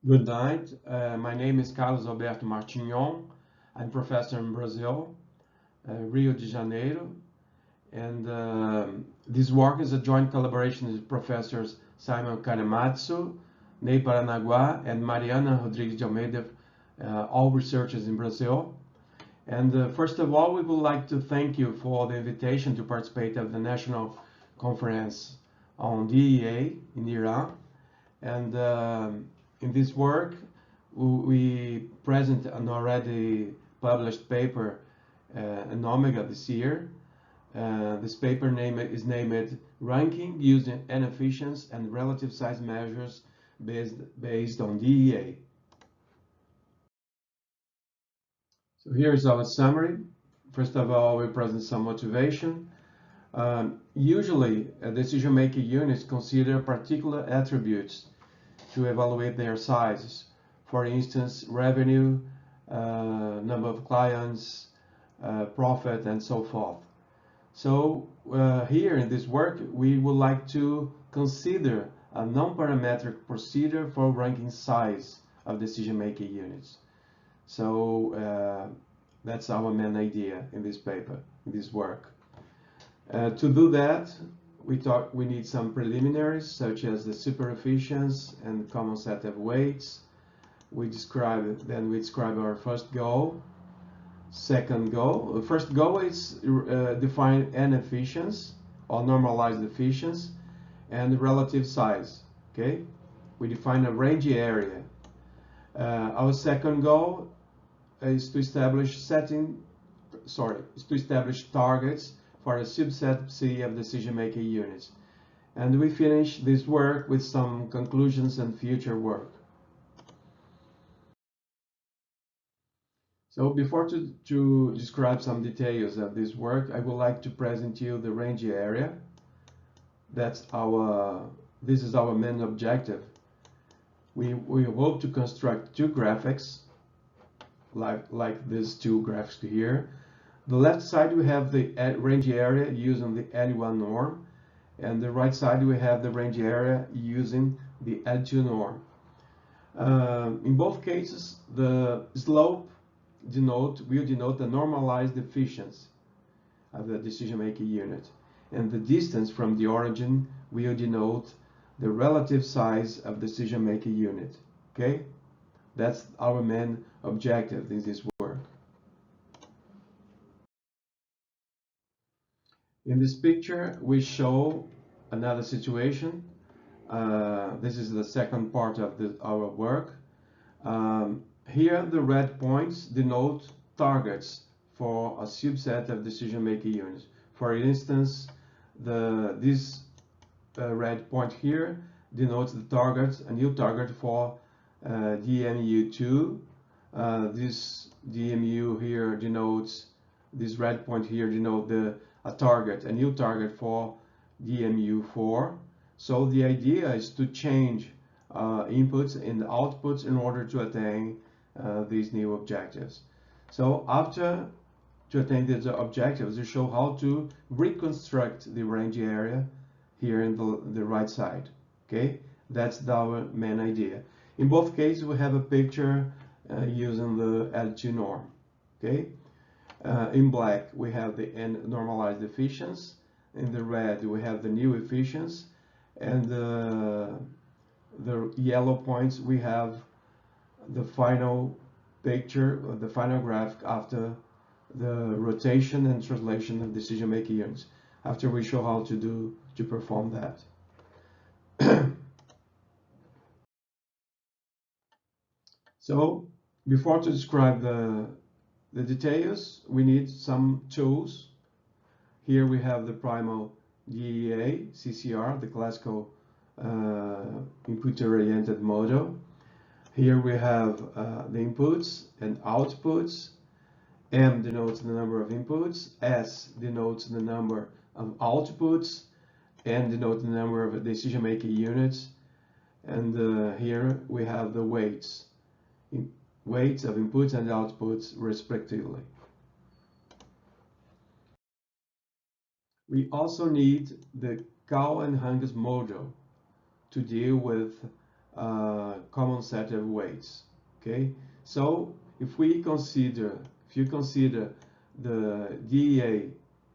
Good night. My name is Alberto Martinhon. I'm professor in Brazil, Rio de Janeiro, and this work is a joint collaboration with professors Simon Kanematsu, Ney Paranaguá, and Mariana Rodrigues de Almeida, all researchers in Brazil. And first of all, we would like to thank you for the invitation to participate of the National Conference on DEA in Iran. And in this work, we present an already published paper in Omega this year. This paper is named Ranking Using Inefficiency and Relative Size Measures based on DEA. So here's our summary. First of all, we present some motivation. Usually, decision-making units consider particular attributes to evaluate their sizes. For instance, revenue, number of clients, profit, and so forth. So here in this work, we would like to consider a non-parametric procedure for ranking size of decision-making units. So that's our main idea in this paper, in this work. To do that, we need some preliminaries, such as the superefficiency and common set of weights. Then we describe our first goal, second goal. The first goal is define inefficiency or normalized efficiency and relative size. Okay, we define a range area. Our second goal is to establish targets for a subset C of decision-making units. And we finish this work with some conclusions and future work. So before to describe some details of this work, I would like to present you the range area. This is our main objective. We hope to construct two graphics like these two graphics here. The left side we have the range area using the L1 norm, and the right side we have the range area using the L2 norm. In both cases, the slope will denote the normalized efficiency of the decision-making unit, and the distance from the origin will denote the relative size of decision-making unit. Okay, that's our main objective in this work. In this picture, we show another situation. This is the second part of our work. Here, the red points denote targets for a subset of decision-making units. For instance, this red point here denotes the target, a new target for DMU2. This DMU here denotes, this red point here denotes a new target for DMU4. So the idea is to change inputs and outputs in order to attain these new objectives. So after to attain these objectives, we show how to reconstruct the range area here in the right side. Okay, that's our main idea. In both cases, we have a picture using the L2 norm. Okay, in black we have the normalized efficiency. In the red we have the new efficiency, and the yellow points we have the final picture, or the final graph after the rotation and translation of decision-making units. After we show how to perform that. So before to describe the details, we need some tools. Here we have the primal DEA, CCR, the classical input-oriented model. Here we have the inputs and outputs. M denotes the number of inputs, S denotes the number of outputs, N denotes the number of decision-making units, and here we have the weights of inputs and outputs respectively. We also need the Cow and Hungus model to deal with common set of weights. Okay, so if you consider the DEA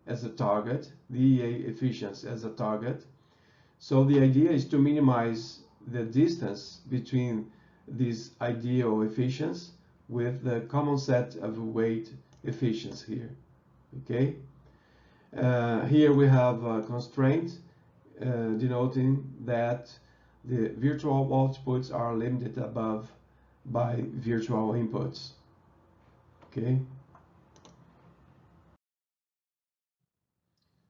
as a target, DEA efficiency as a target, so the idea is to minimize the distance between this ideal efficiency with the common set of weight efficiency here. Okay, here we have a constraint denoting that the virtual outputs are limited above by virtual inputs. Okay.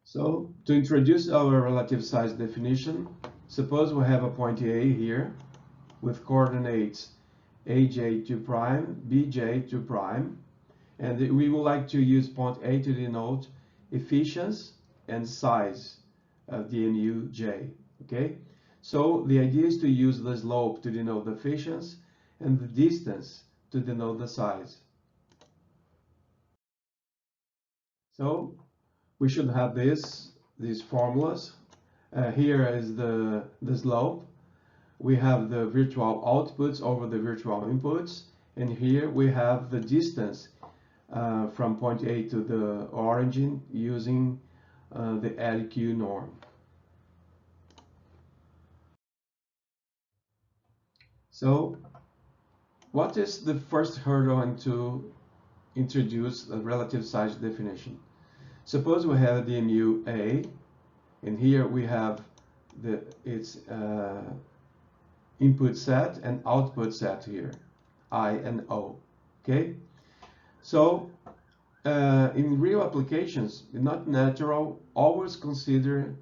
So to introduce our relative size definition, suppose we have a point A here with coordinates aj2 prime, bj2 prime, and we would like to use point A to denote efficiency and size of DMUJ. Okay, so the idea is to use the slope to denote the efficiency and the distance to denote the size. So we should have these formulas. Here is the slope. We have the virtual outputs over the virtual inputs, and here we have the distance from point A to the origin using the LQ norm. So what is the first hurdle to introduce a relative size definition? Suppose we have a DMU A, and here we have its input set and output set here, I and O. Okay, so in real applications, it's not natural. Always consider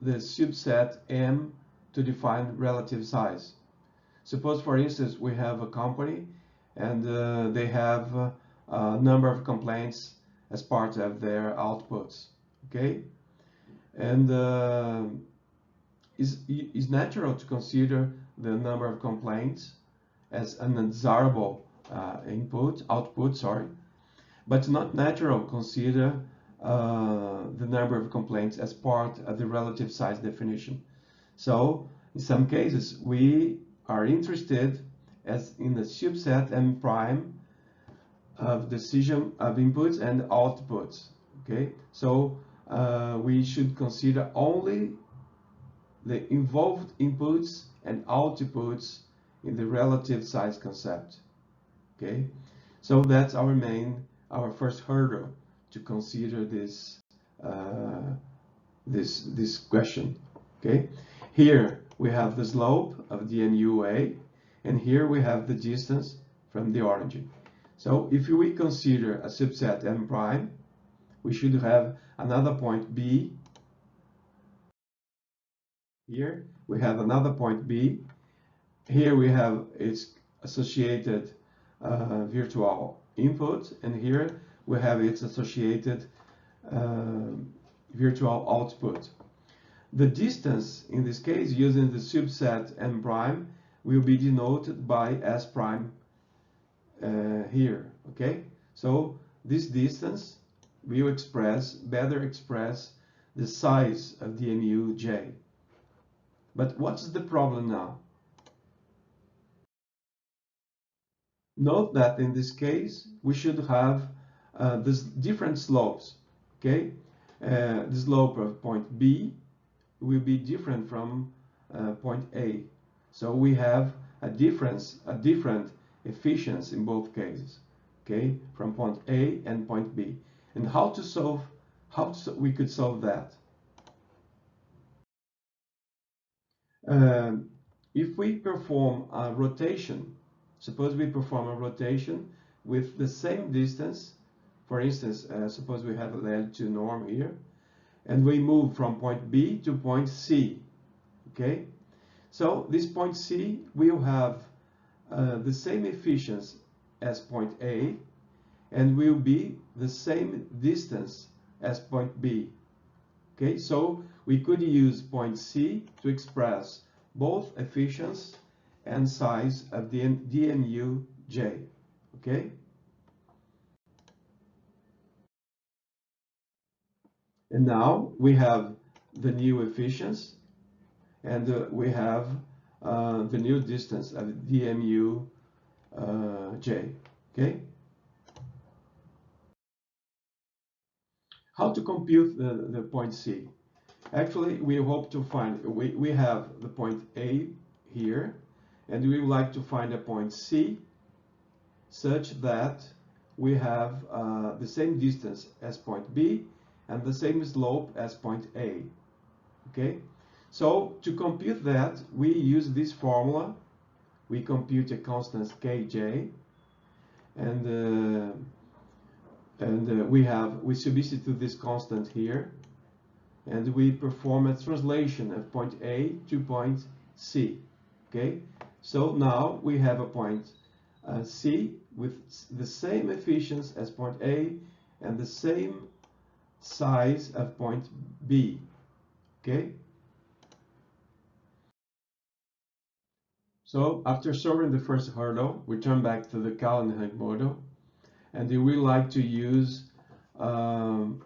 the subset M to define relative size. Suppose, for instance, we have a company and they have a number of complaints as part of their outputs. Okay, and it's natural to consider the number of complaints as an undesirable output, sorry, but not natural to consider the number of complaints as part of the relative size definition. So in some cases we are interested as in the subset M prime of decision of inputs and outputs. Okay, so we should consider only the involved inputs and outputs in the relative size concept. Okay, so that's our first hurdle to consider this this question. Okay, here we have the slope of DMUA, and here we have the distance from the origin. So if we consider a subset M prime, we should have another point B. Here we have another point B. Here we have its associated virtual input, and here we have its associated virtual output. The distance in this case, using the subset M prime, will be denoted by S prime here. Okay, so this distance will better express the size of DMUJ. But what's the problem now? Note that in this case we should have this different slopes. Okay, the slope of point B will be different from point A. So we have a different efficiency in both cases. Okay, from point A and point B. And how we could solve that? If we perform a rotation, suppose we perform a rotation with the same distance, for instance, suppose we have a L2 norm here, and we move from point B to point C. Okay, so this point C will have the same efficiency as point A and will be the same distance as point B. Okay, so we could use point C to express both efficiency and size of the DMUJ. Okay, and now we have the new efficiency, and we have the new distance at DMUJ. Okay. How to compute the point C? Actually, we hope to find, we have the point A here, and we would like to find a point C such that we have the same distance as point B and the same slope as point A. Okay, so to compute that, we use this formula. We compute a constant kj, and we substitute this constant here, and we perform a translation of point A to point C. Okay, so now we have a point C with the same efficiency as point A and the same size of point B. Okay. So after solving the first hurdle, we turn back to the Callahan model, and we like to use common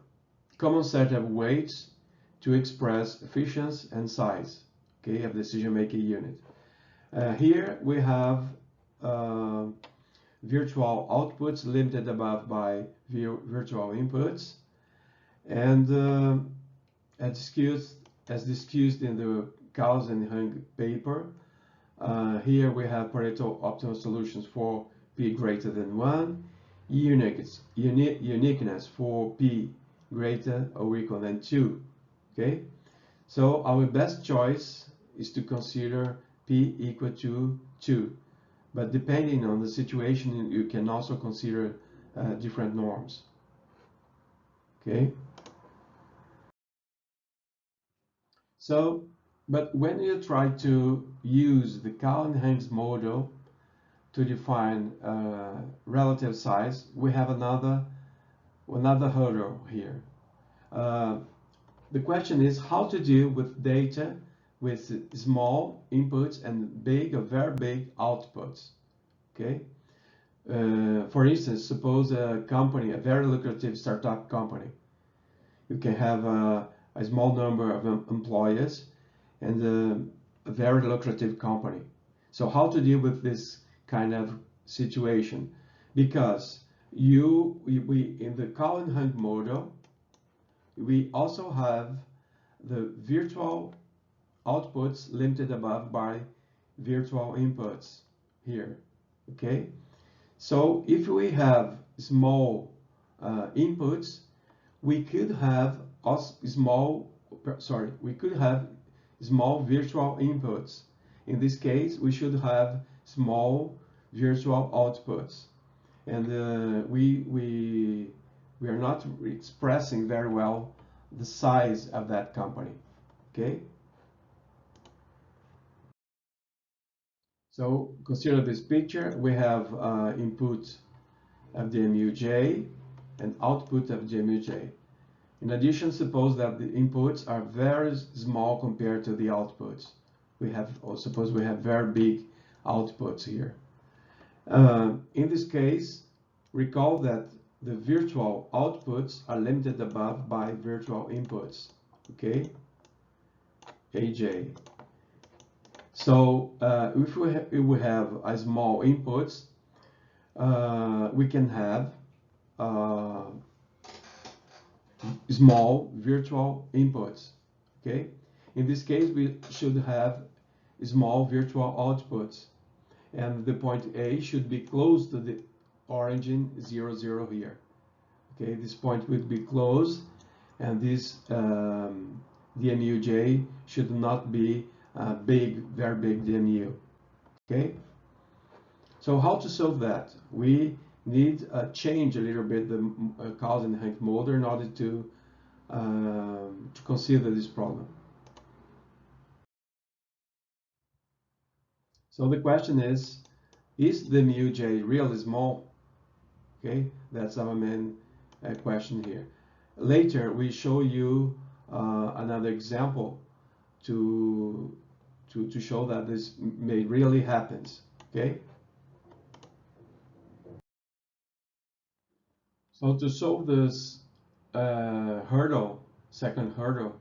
set of weights to express efficiency and size, okay, of decision-making unit. Here we have virtual outputs limited above by virtual inputs, and as discussed in the Callahan paper, here we have Pareto optimal solutions for p greater than 1, uniqueness for p greater or equal than 2. Okay, so our best choice is to consider p equal to 2, but depending on the situation, you can also consider different norms. Okay, so but when you try to use the Callahan's model to define relative size, we have another hurdle here. The question is how to deal with data with small inputs and big or very big outputs. Okay. For instance, suppose a company, a very lucrative startup company. You can have a small number of employees and a very lucrative company. So how to deal with this kind of situation? Because we in the Callahan model, we also have the virtual outputs limited above by virtual inputs here. Okay, so if we have small inputs, we could have small virtual inputs. In this case, we should have small virtual outputs, and we are not expressing very well the size of that company. Okay, so consider this picture. We have input of DMUJ and output of DMUJ. In addition, suppose that the inputs are very small compared to the outputs. Suppose we have very big outputs here. In this case, recall that the virtual outputs are limited above by virtual inputs. Okay, AJ. So if we have a small inputs, we can have small virtual inputs. Okay, in this case we should have small virtual outputs, and the point A should be close to the origin 0, 0 here. Okay, this point would be close, and this DMUJ should not be big, very big DMU. Okay, so how to solve that? We need to change a little bit the Callahan model in order to consider this problem. So the question is the MUJ really small? Okay, that's our main question here. Later we show you another example to show that this may really happens. Okay. So to solve this second hurdle,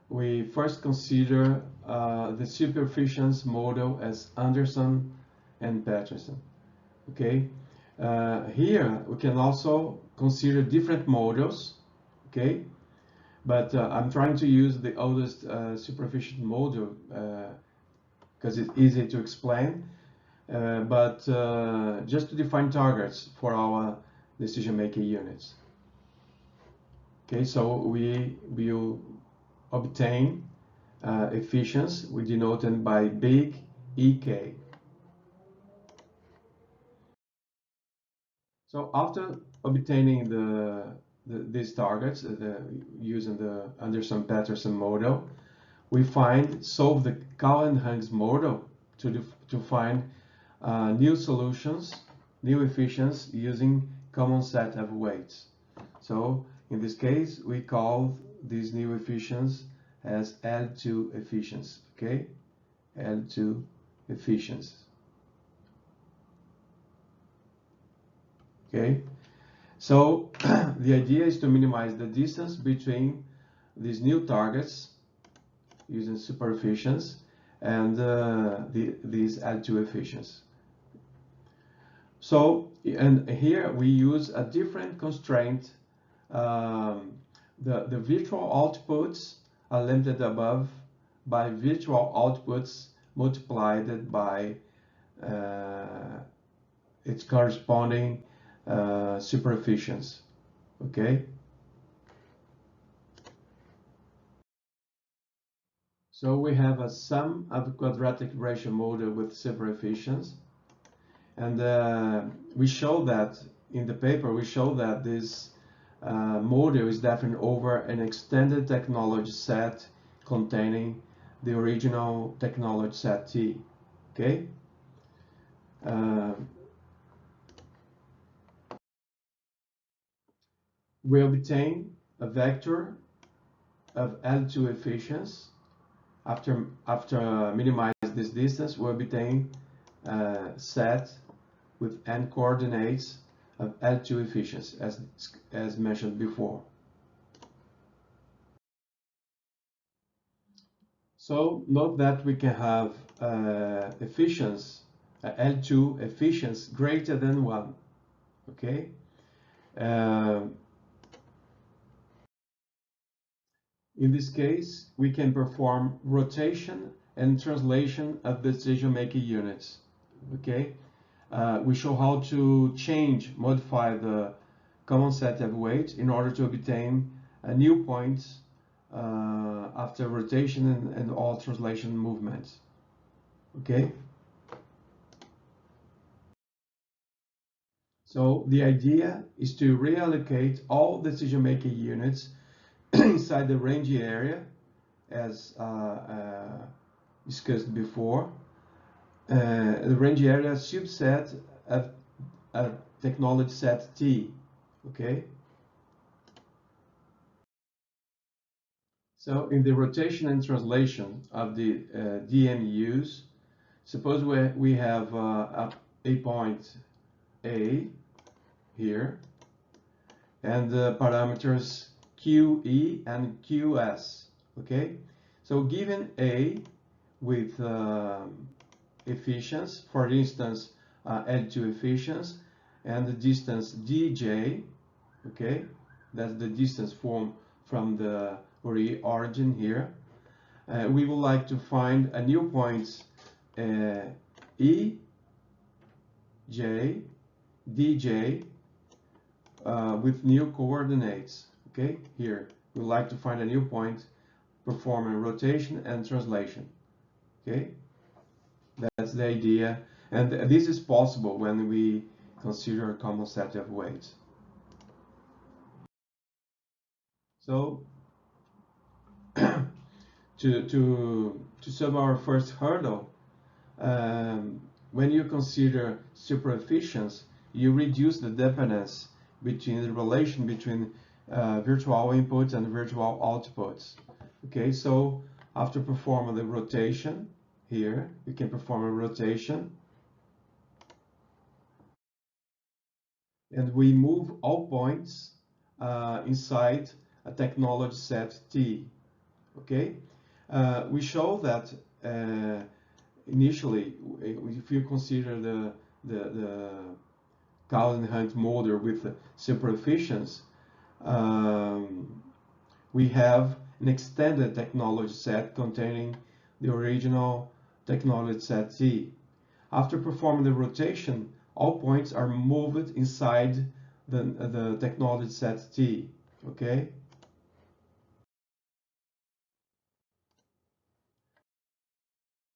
we first consider the super-efficiency model as Anderson and Peterson. Okay, here we can also consider different models. Okay, but I'm trying to use the oldest super-efficient model because it's easy to explain. But just to define targets for our decision-making units. Okay, so we will obtain efficiency, we denote them by big EK. So after obtaining these targets, using the Anderson-Peterson model, we solve the Cowan-Hughes model to find new solutions, new efficiency using common set of weights. So in this case, we call these new efficiency as L2 efficiency. Okay, L2 efficiency. Okay, so the idea is to minimize the distance between these new targets using super efficiency and these L2 efficiency. So, and here we use a different constraint. The virtual outputs are limited above by virtual outputs multiplied by its corresponding super efficiency. Okay. So we have a sum of a quadratic ratio model with super efficiency. And we show that in the paper, we show that this model is defined over an extended technology set containing the original technology set T. Okay. We obtain a vector of L2 efficiency. After minimize this distance, we obtain a set with n coordinates of L2 efficiency, as mentioned before. So note that we can have efficiency, L2 efficiency greater than 1. Okay. In this case, we can perform rotation and translation of decision-making units. Okay. We show how to modify the common set of weights in order to obtain a new point after rotation and all translation movements. Okay. So the idea is to reallocate all decision-making units inside the range area, as discussed before. The range area subset of a technology set T. Okay. So in the rotation and translation of the DMUs, suppose we have a point A here, and the parameters QE and QS. Okay. So given A with efficiency, for instance, L2 efficiency, and the distance dj, okay, that's the distance from the origin here. We would like to find a new point E, J, dj with new coordinates. Okay, here we would like to find a new point performing rotation and translation. Okay. That's the idea, and this is possible when we consider a common set of weights. So, to solve our first hurdle, when you consider super efficiency, you reduce the dependence between the relation between virtual inputs and virtual outputs. Okay, so after performing the rotation, here we can perform a rotation, and we move all points inside a technology set T. Okay, We show that initially, if you consider the Calvin-Hunt model with superefficiency, we have an extended technology set containing the original technology set T. After performing the rotation, all points are moved inside the technology set T. Okay?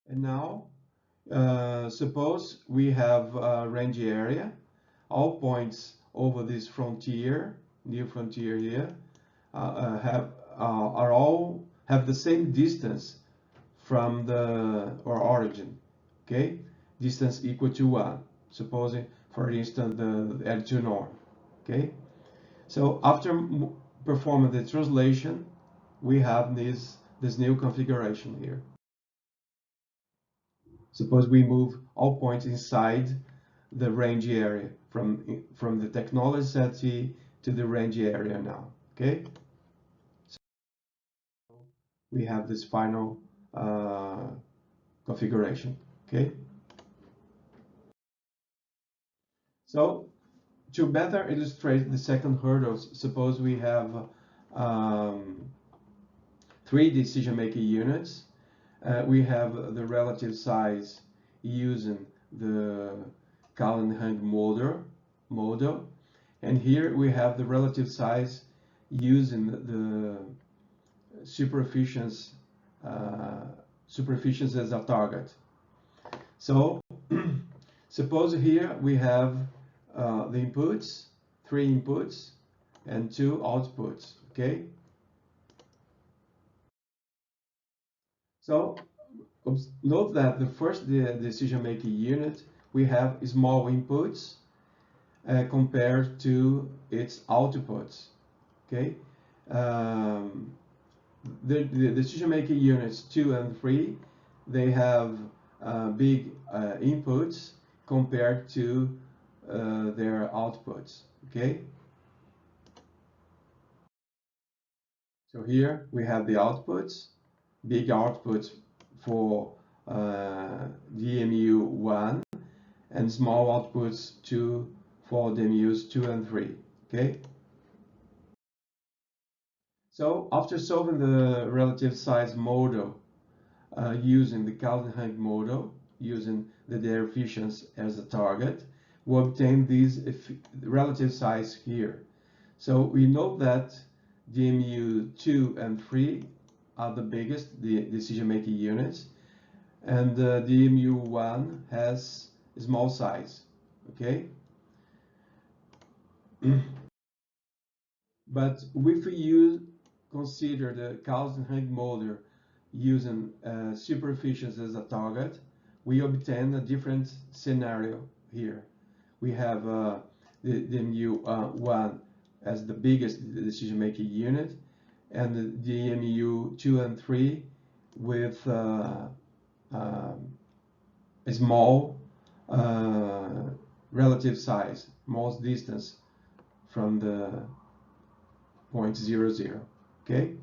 And now, suppose we have a range area. All points over this frontier, new frontier here, have the same distance from the origin. Okay, distance equal to 1. Supposing, for instance, the altitude norm. Okay, so after performing the translation, we have this new configuration here. Suppose we move all points inside the range area from the technology set T to the range area now. Okay, so we have this final configuration. Okay, so to better illustrate the second hurdle, suppose we have 3 decision-making units. We have the relative size using the Calvin-Hunt model, and here we have the relative size using the superefficiency as a target. So suppose here we have the inputs, 3 inputs and 2 outputs. Okay, so note that the first decision-making unit, we have small inputs compared to its outputs. Okay, the decision-making units 2 and 3, they have big inputs compared to their outputs. Okay, so here we have the outputs, big outputs for DMU1 and small outputs for DMUs 2 and 3. Okay, so after solving the relative size model using the Calvin-Hunt model, using the their efficiency as a target, we obtain these relative size here. So we know that DMU2 and 3 are the biggest decision-making units, and DMU1 has a small size. Okay, but if we consider the Calvin-Hunt model using superefficiency as a target, we obtain a different scenario here. We have the DMU1 as the biggest decision-making unit, and the DMU2 and 3 with a small relative size, most distance from the point 0, 0. Okay.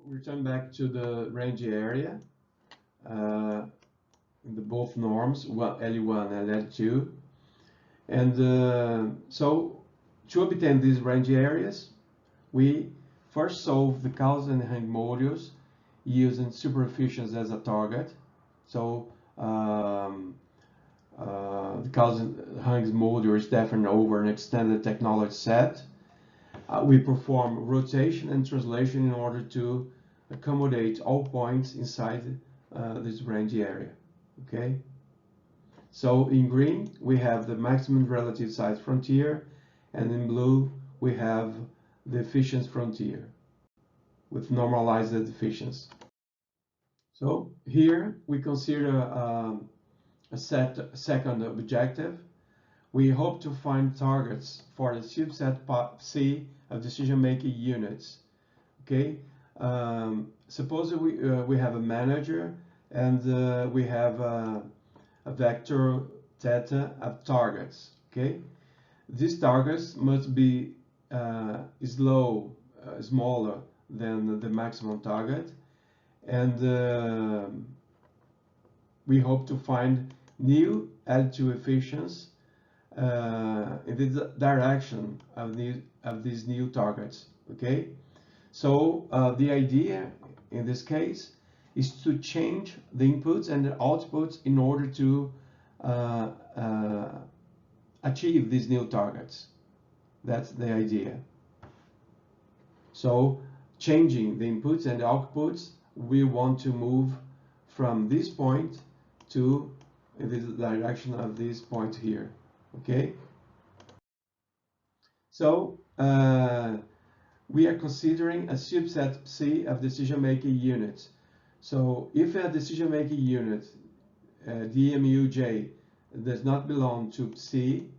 Return back to the range area. In the both norms, LE1 and LE2, and so to obtain these range areas, we first solve the Calvin-Hunt models using superefficiency as a target. So the Calvin-Hunt model is defined over an extended technology set. We perform rotation and translation in order to accommodate all points inside this range area. Okay, so in green we have the maximum relative size frontier, and in blue we have the efficiency frontier with normalized efficiency. So here we consider a second objective. We hope to find targets for the subset C of decision-making units. Okay, suppose we have a manager, and we have a vector theta of targets. Okay, these targets must be slow smaller than the maximum target, and we hope to find new L2 efficiencies in the direction of these new targets. Okay, so the idea in this case is to change the inputs and the outputs in order to achieve these new targets. That's the idea. So changing the inputs and the outputs, we want to move from this point to the direction of this point here. Okay, so we are considering a subset C of decision-making units. So if a decision-making unit, DMUJ, does not belong to C,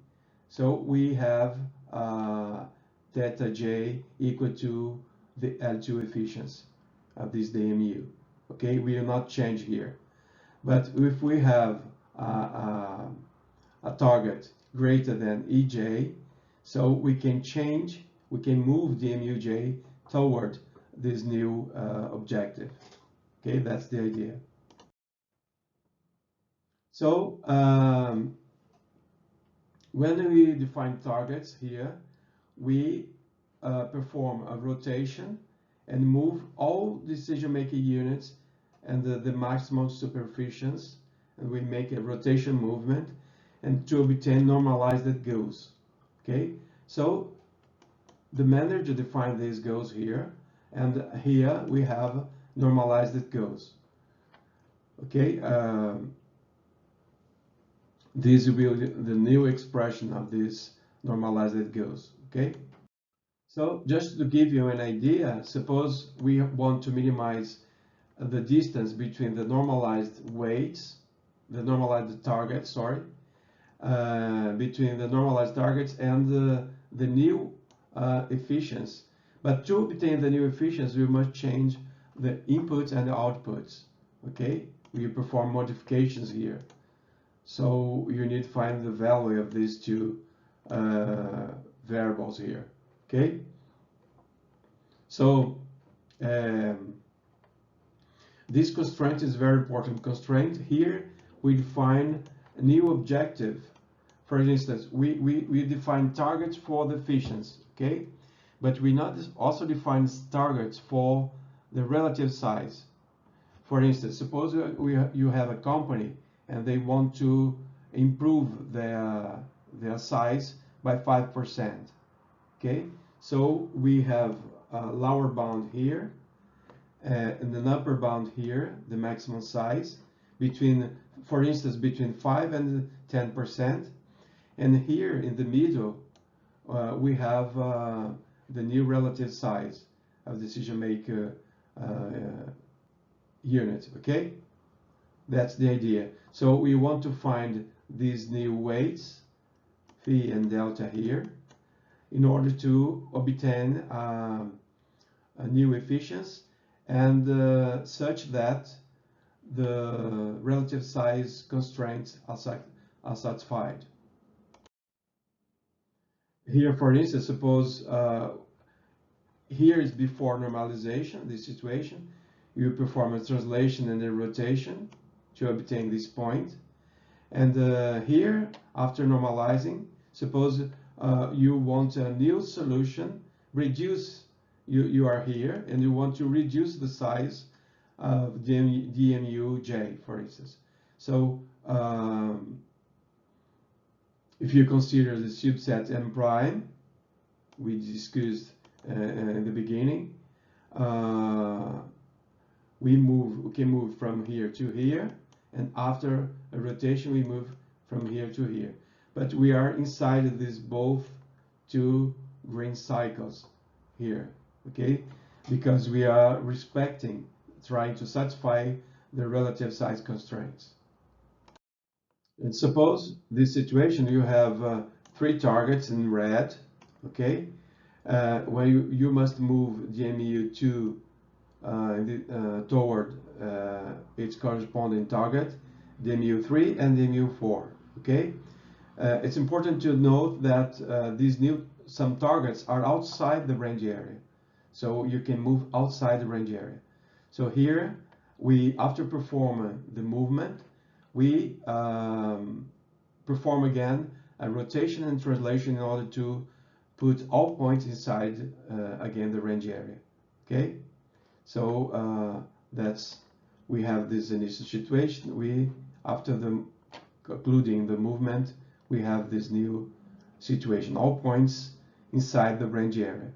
so we have theta J equal to the L2 efficiency of this DMU. Okay, we will not change here. But if we have a target greater than EJ, so we can move DMUJ toward this new objective. Okay, that's the idea. So when we define targets here, we perform a rotation and move all decision-making units and the maximum superficients, and we make a rotation movement and to obtain normalized goals. Okay, so the manager defines these goals here, and here we have normalized goals. Okay, this will be the new expression of these normalized goals. Okay, so just to give you an idea, suppose we want to minimize the distance between the normalized weights, the normalized targets, sorry, between the normalized targets and the new efficiency. But to obtain the new efficiency, we must change the inputs and the outputs. Okay, we perform modifications here. So you need to find the value of these two variables here. Okay, so this constraint is a very important constraint. Here we define a new objective. For instance, we define targets for the efficiency, okay? But we not also define targets for the relative size. For instance, suppose you have a company and they want to improve their size by 5%, okay? So we have a lower bound here and an upper bound here, the maximum size, between, for instance, between 5 and 10%. And here in the middle, we have the new relative size of decision maker unit, okay? That's the idea. So we want to find these new weights, phi and delta here, in order to obtain a new efficiency and such that the relative size constraints are satisfied. Here, for instance, suppose here is before normalization, this situation. You perform a translation and a rotation to obtain this point. And here, after normalizing, suppose you want a new solution, you are here, and you want to reduce the size of DMUJ, for instance. So if you consider the subset M prime, we discussed in the beginning, we can move from here to here, and after a rotation we move from here to here. But we are inside these both two green cycles here, okay? Because we are trying to satisfy the relative size constraints. And suppose this situation, you have 3 targets in red, okay? Where you must move DMU2 toward its corresponding target, DMU3 and DMU4, okay? It's important to note that some targets are outside the range area. so you can move outside the range area. So here, after performing the movement, we perform again a rotation and translation in order to put all points inside again the range area. Okay, so we have this initial situation. After concluding the movement, we have this new situation, all points inside the range area.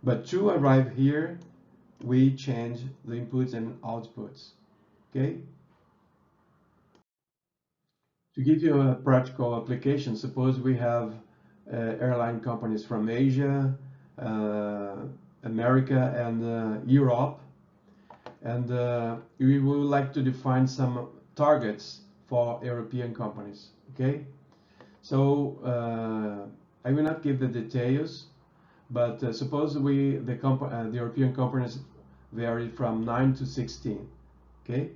But to arrive here, we change the inputs and outputs. Okay. To give you a practical application, suppose we have airline companies from Asia, America, and Europe, and we would like to define some targets for European companies. Okay, so I will not give the details, but suppose the European companies vary from 9 to 16. Okay.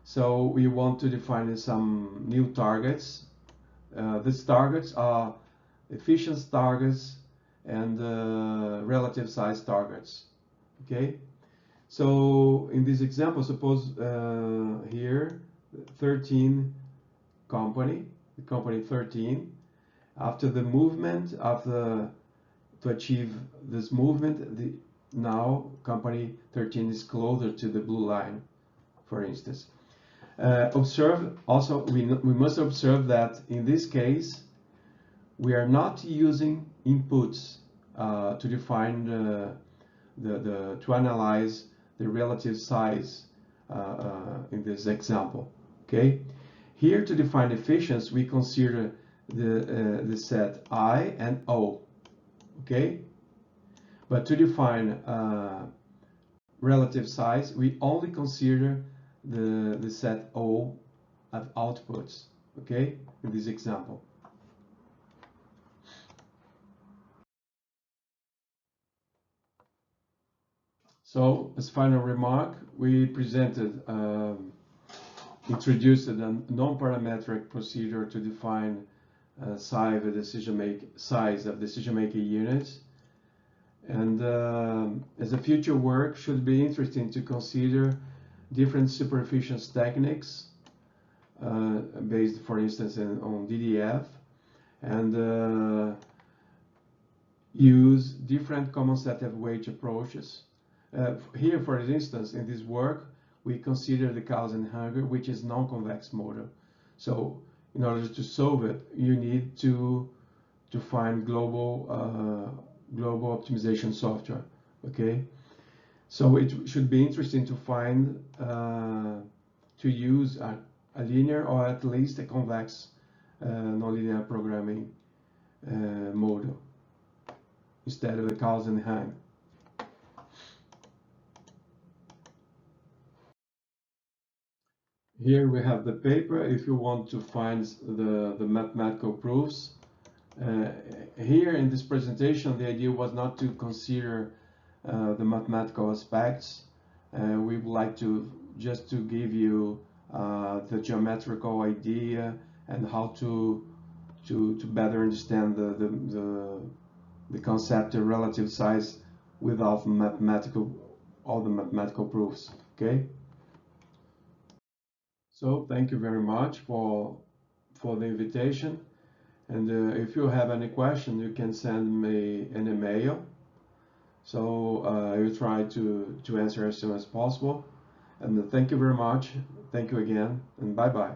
So we want to define some new targets. These targets are efficiency targets and relative size targets. Okay. So in this example, suppose here 13 company 13, after the movement, to achieve this movement, now company 13 is closer to the blue line, for instance. Observe also, we must observe that in this case we are not using inputs to define to analyze the relative size in this example. Okay, here to define efficiency we consider the set I and O. Okay, but to define relative size we only consider the set O of outputs. Okay, in this example. So as final remark, we introduced a non-parametric procedure to define size of decision-making units, and as a future work should be interesting to consider different superefficiency techniques based, for instance, on DDF, and use different common set of weight approaches. Here, for instance, in this work, we consider the Transn, which is non-convex model. So, in order to solve it, you need to find global optimization software. Okay, so it should be interesting to find to use a linear or at least a convex nonlinear programming model instead of the Transn. Here we have the paper if you want to find the mathematical proofs. Here in this presentation, the idea was not to consider the mathematical aspects. We would like to just to give you the geometrical idea and how to better understand the concept of relative size without all the mathematical proofs. Okay. So thank you very much for the invitation, and if you have any question you can send me an email, so I will try to answer as soon as possible, and thank you very much. Thank you again, and bye bye.